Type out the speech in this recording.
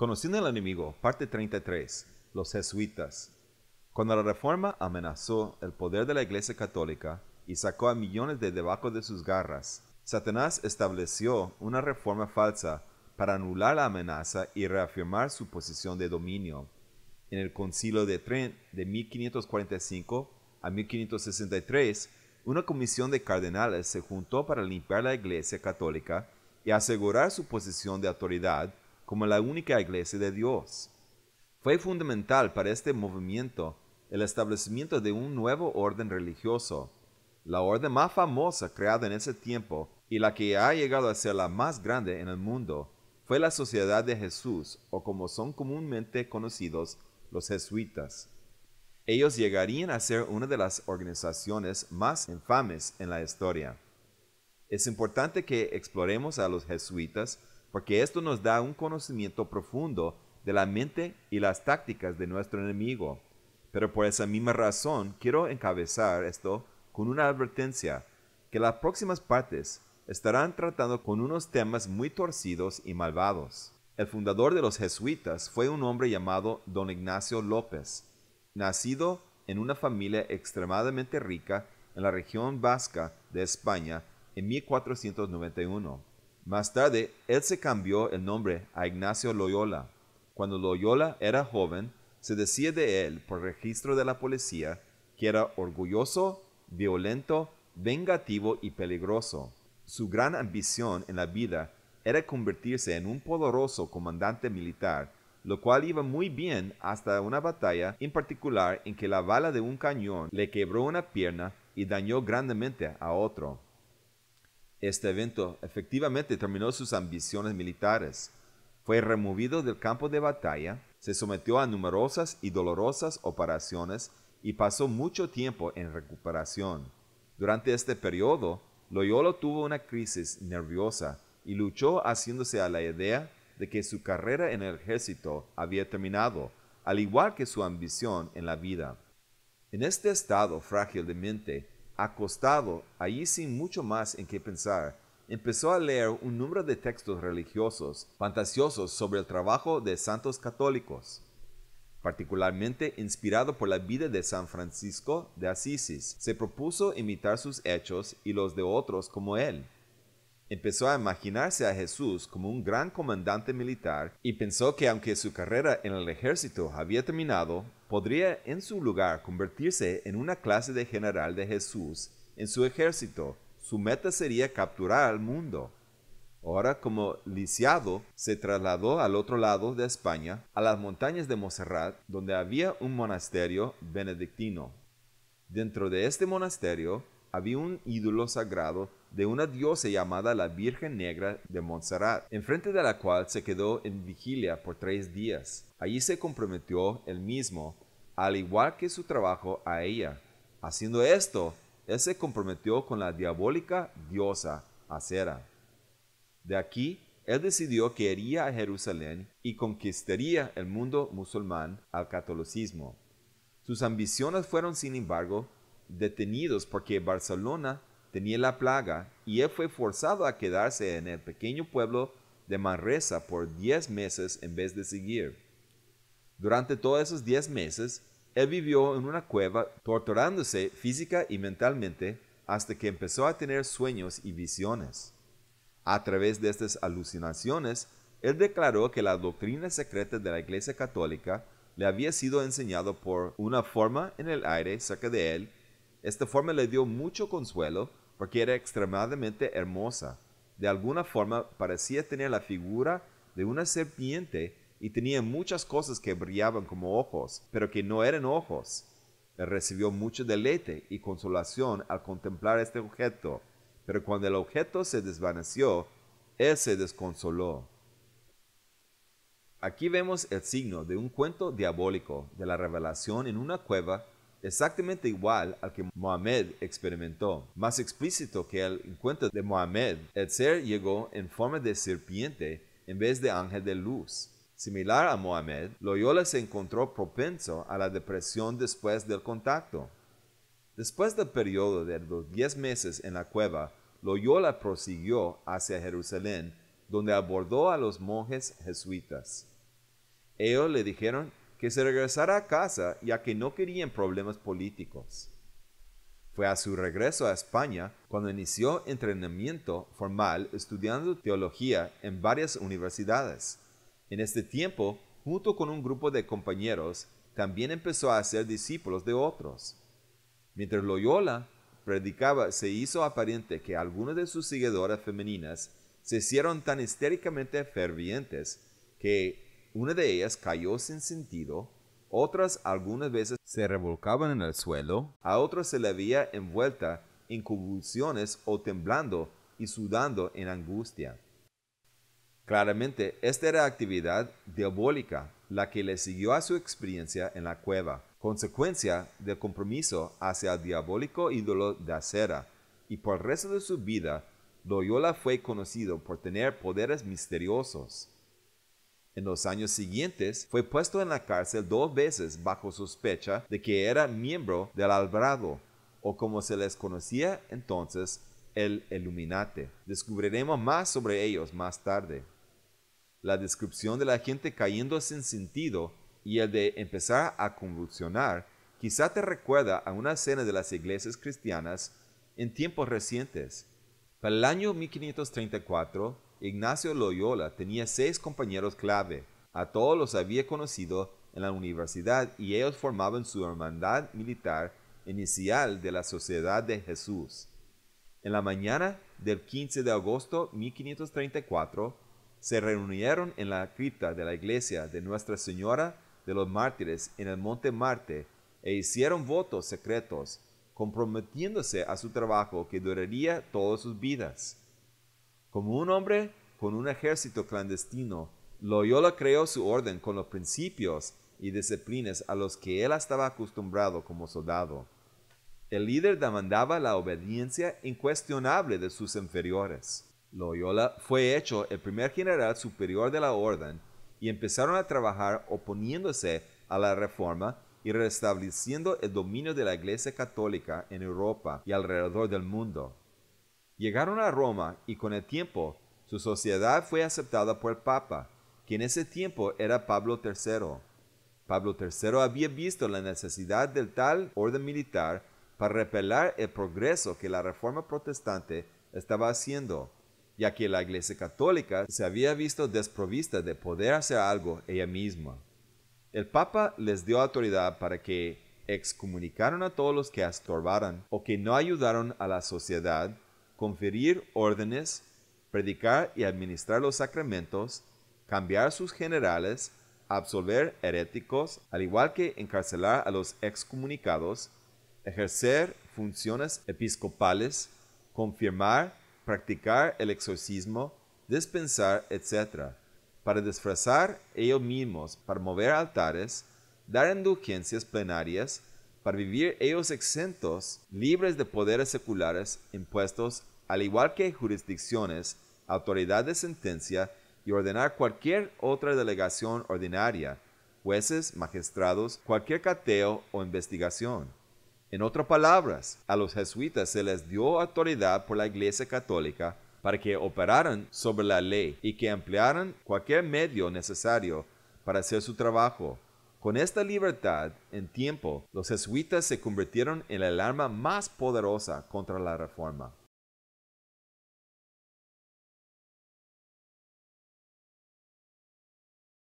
Conociendo al enemigo, parte 33. Los jesuitas. Cuando la Reforma amenazó el poder de la Iglesia Católica y sacó a millones de debajo de sus garras, Satanás estableció una reforma falsa para anular la amenaza y reafirmar su posición de dominio. En el Concilio de Trent de 1545 a 1563, una comisión de cardenales se juntó para limpiar la Iglesia Católica y asegurar su posición de autoridad como la única Iglesia de Dios. Fue fundamental para este movimiento el establecimiento de un nuevo orden religioso, la orden más famosa creada en ese tiempo y la que ha llegado a ser la más grande en el mundo. Fue la Sociedad de Jesús, o como son comúnmente conocidos, los jesuitas. Ellos llegarían a ser una de las organizaciones más infames en la historia. Es importante que exploremos a los jesuitas porque esto nos da un conocimiento profundo de la mente y las tácticas de nuestro enemigo. Pero por esa misma razón quiero encabezar esto con una advertencia, que las próximas partes estarán tratando con unos temas muy torcidos y malvados. El fundador de los jesuitas fue un hombre llamado Don Ignacio López, nacido en una familia extremadamente rica en la región vasca de España en 1491. Más tarde, él se cambió el nombre a Ignacio Loyola. Cuando Loyola era joven, se decía de él por registro de la policía que era orgulloso, violento, vengativo y peligroso. Su gran ambición en la vida era convertirse en un poderoso comandante militar, lo cual iba muy bien hasta una batalla en particular en que la bala de un cañón le quebró una pierna y dañó grandemente a otro. Este evento efectivamente terminó sus ambiciones militares. Fue removido del campo de batalla, se sometió a numerosas y dolorosas operaciones y pasó mucho tiempo en recuperación. Durante este periodo, Loyola tuvo una crisis nerviosa y luchó haciéndose a la idea de que su carrera en el ejército había terminado, al igual que su ambición en la vida. En este estado frágil de mente, acostado allí sin mucho más en qué pensar, empezó a leer un número de textos religiosos fantasiosos sobre el trabajo de santos católicos, particularmente inspirado por la vida de San Francisco de Asís. Se propuso imitar sus hechos y los de otros como él. Empezó a imaginarse a Jesús como un gran comandante militar y pensó que aunque su carrera en el ejército había terminado, podría en su lugar convertirse en una clase de general de Jesús en su ejército. Su meta sería capturar al mundo. Ahora, como lisiado, se trasladó al otro lado de España, a las montañas de Montserrat, donde había un monasterio benedictino. Dentro de este monasterio había un ídolo sagrado de una diosa llamada la Virgen Negra de Montserrat, enfrente de la cual se quedó en vigilia por 3 días. Allí se comprometió él mismo, al igual que su trabajo, a ella. Haciendo esto, él se comprometió con la diabólica diosa Acera. De aquí, él decidió que iría a Jerusalén y conquistaría el mundo musulmán al catolicismo. Sus ambiciones fueron, sin embargo, detenidos porque Barcelona tenía la plaga y él fue forzado a quedarse en el pequeño pueblo de Manresa por 10 meses en vez de seguir. Durante todos esos 10 meses, él vivió en una cueva torturándose física y mentalmente hasta que empezó a tener sueños y visiones. A través de estas alucinaciones, él declaró que la doctrina secreta de la Iglesia Católica le había sido enseñado por una forma en el aire cerca de él. Esta forma le dio mucho consuelo porque era extremadamente hermosa. De alguna forma parecía tener la figura de una serpiente y tenía muchas cosas que brillaban como ojos, pero que no eran ojos. Él recibió mucho deleite y consolación al contemplar este objeto, pero cuando el objeto se desvaneció, él se desconsoló. Aquí vemos el signo de un cuento diabólico de la revelación en una cueva exactamente igual al que Mohammed experimentó. Más explícito que el cuento de Mohammed, el ser llegó en forma de serpiente en vez de ángel de luz. Similar a Mohammed, Loyola se encontró propenso a la depresión después del contacto. Después del periodo de los 10 meses en la cueva, Loyola prosiguió hacia Jerusalén, donde abordó a los monjes jesuitas. Ellos le dijeron que se regresara a casa ya que no querían problemas políticos. Fue a su regreso a España cuando inició entrenamiento formal estudiando teología en varias universidades. En este tiempo, junto con un grupo de compañeros, también empezó a hacer discípulos de otros. Mientras Loyola predicaba, se hizo aparente que algunas de sus seguidoras femeninas se hicieron tan histéricamente fervientes que una de ellas cayó sin sentido, otras algunas veces se revolcaban en el suelo, a otras se le veía envuelta en convulsiones o temblando y sudando en angustia. Claramente, esta era actividad diabólica la que le siguió a su experiencia en la cueva, consecuencia del compromiso hacia el diabólico ídolo de acera, y por el resto de su vida, Loyola fue conocido por tener poderes misteriosos. En los años siguientes, fue puesto en la cárcel 2 veces bajo sospecha de que era miembro del Alborada, o como se les conocía entonces, el Illuminati. Descubriremos más sobre ellos más tarde. La descripción de la gente cayendo sin sentido y el de empezar a convulsionar quizá te recuerda a una escena de las iglesias cristianas en tiempos recientes. Para el año 1534, Ignacio Loyola tenía 6 compañeros clave. A todos los había conocido en la universidad y ellos formaban su hermandad militar inicial de la Sociedad de Jesús. En la mañana del 15 de agosto de 1534, se reunieron en la cripta de la iglesia de Nuestra Señora de los Mártires en el Monte Marte e hicieron votos secretos, comprometiéndose a su trabajo que duraría todas sus vidas. Como un hombre con un ejército clandestino, Loyola creó su orden con los principios y disciplinas a los que él estaba acostumbrado como soldado. El líder demandaba la obediencia incuestionable de sus inferiores. Loyola fue hecho el primer general superior de la orden y empezaron a trabajar oponiéndose a la reforma y restableciendo el dominio de la Iglesia Católica en Europa y alrededor del mundo. Llegaron a Roma y con el tiempo su sociedad fue aceptada por el Papa, que en ese tiempo era Pablo III. Pablo III había visto la necesidad del tal orden militar para repeler el progreso que la reforma protestante estaba haciendo, ya que la Iglesia Católica se había visto desprovista de poder hacer algo ella misma. El Papa les dio autoridad para que excomunicaran a todos los que estorbaran o que no ayudaron a la sociedad, conferir órdenes, predicar y administrar los sacramentos, cambiar sus generales, absolver heréticos, al igual que encarcelar a los excomunicados, ejercer funciones episcopales, confirmar, practicar el exorcismo, dispensar, etc., para disfrazar ellos mismos, para mover altares, dar indulgencias plenarias, para vivir ellos exentos, libres de poderes seculares impuestos, al igual que jurisdicciones, autoridad de sentencia y ordenar cualquier otra delegación ordinaria, jueces, magistrados, cualquier cateo o investigación. En otras palabras, a los jesuitas se les dio autoridad por la Iglesia Católica para que operaran sobre la ley y que emplearan cualquier medio necesario para hacer su trabajo. Con esta libertad, en tiempo, los jesuitas se convirtieron en el arma más poderosa contra la reforma.